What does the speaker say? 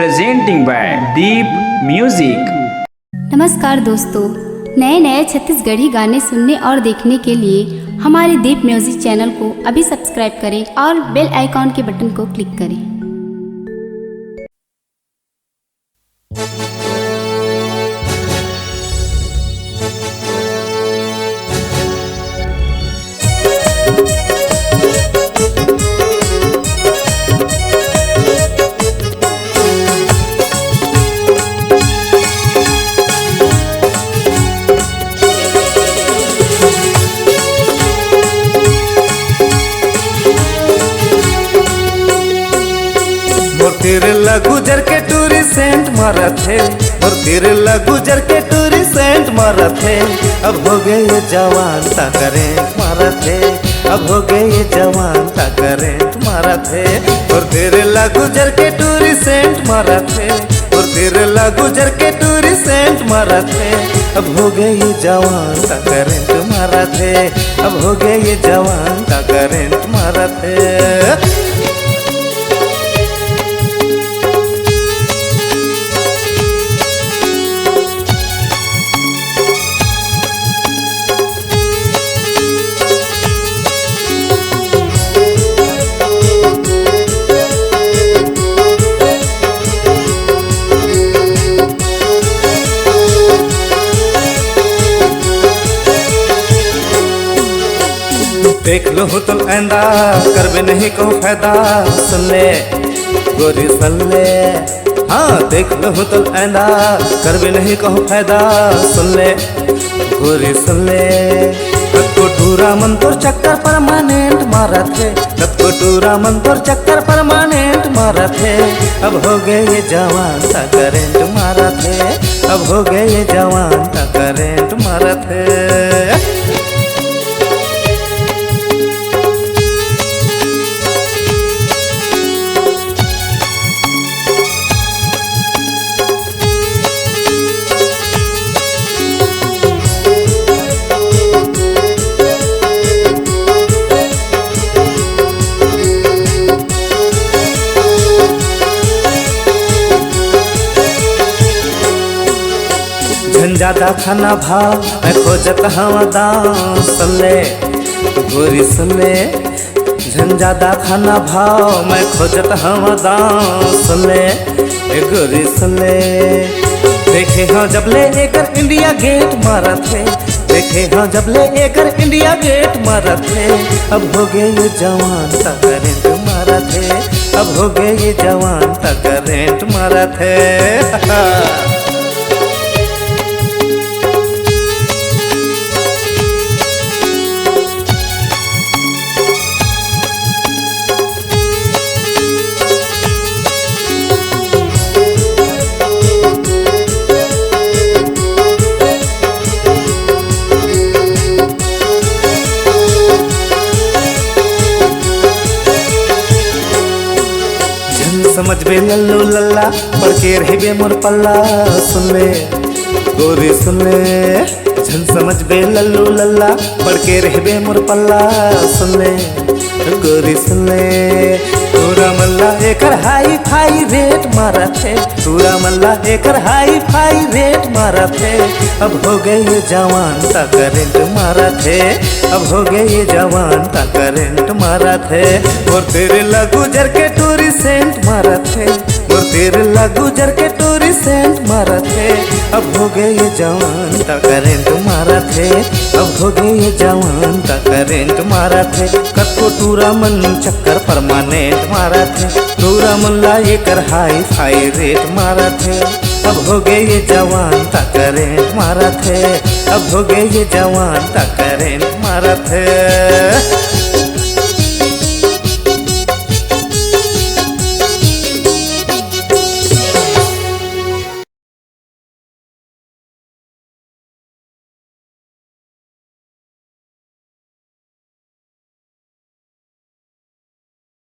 presenting by Deep Music। नमस्कार दोस्तों, नए नए छत्तीसगढ़ी गाने सुनने और देखने के लिए हमारे दीप म्यूजिक चैनल को अभी सब्सक्राइब करें और बेल आइकॉन के बटन को क्लिक करें। तिरला गुजर के टूरिसेंट मारा थे और तिरला गुजर के टूरिसेंट मारा थे। अब हो गए जवान ता करें मारा थे, अब हो गए जवान ता करें मारा थे। और तिरला गुजर के टूरिसेंट मारा थे, और तिरला गुजर के टूरिसेंट मारा थे। अब हो गए जवान ता करें मारा थे, अब हो गए जवान ता करें मारा थे। देख लो तो ऐंदा करबे नहीं को फायदा, सुन ले गोरी सुन ले। हाँ देख लो तो ऐंदा करबे नहीं को फायदा, सुन ले गोरी सुन ले। कद को टूरा मन तोर चक्कर परमानेंट मारा थे, कद को टूरा मन तोर चक्कर परमानेंट मारा थे। अब हो गए जवान ता करेंट मारा थे, अब हो गए जवान ता करेंट मारा थे। झंझादा खाना भाव मैं खोजत हवा दाम, सुन ले गोरी सुन ले। झंझादा खाना भाव मैं खोजत हवा दाम, सुन ले गोरी सुन ले। देखे हाँ जब ले एकर इंडिया गेट मारा थे, देखे हाँ जब ले एकर इंडिया गेट मारा थे। अब हो गए जवान ता करेंट मारा थे, अब हो गए जवान ता करेंट मारा थे। समझ बे लल्लू लल्ला पढ़ के रह बे मोर पल्ला, सुन ले गोरी सुन ले। झन समझ बे लल्लू लल्ला पढ़ के रह बे मोर पल्ला, सुन ले गोरी सुन ले। तूरा मल्ला एकर हाई फाई रेट मारा थे, तूरा मल्ला एकर हाई फाई रेट मारा थे। अब हो गए जवान ता करेंट मारा थे, अब हो गए जवान ता करेंट मारा थे। और तेरे गुजर के टूरिसेंट मारा थे, और तेरे गुजर के टूरिसेंट मारा थे। अब हो गए जवान ता करेंट मारा थे, अब हो गए जवान ता करेंट मारा थे। कद को टूरा मन चक्कर परमानेंट मारा थे, टूरा मन ला एकर हाई फाई रेट मारा थे। अब हो गए जवान ता करेंट मारा थे, अब हो गए जवान ता करेंट मारा थे।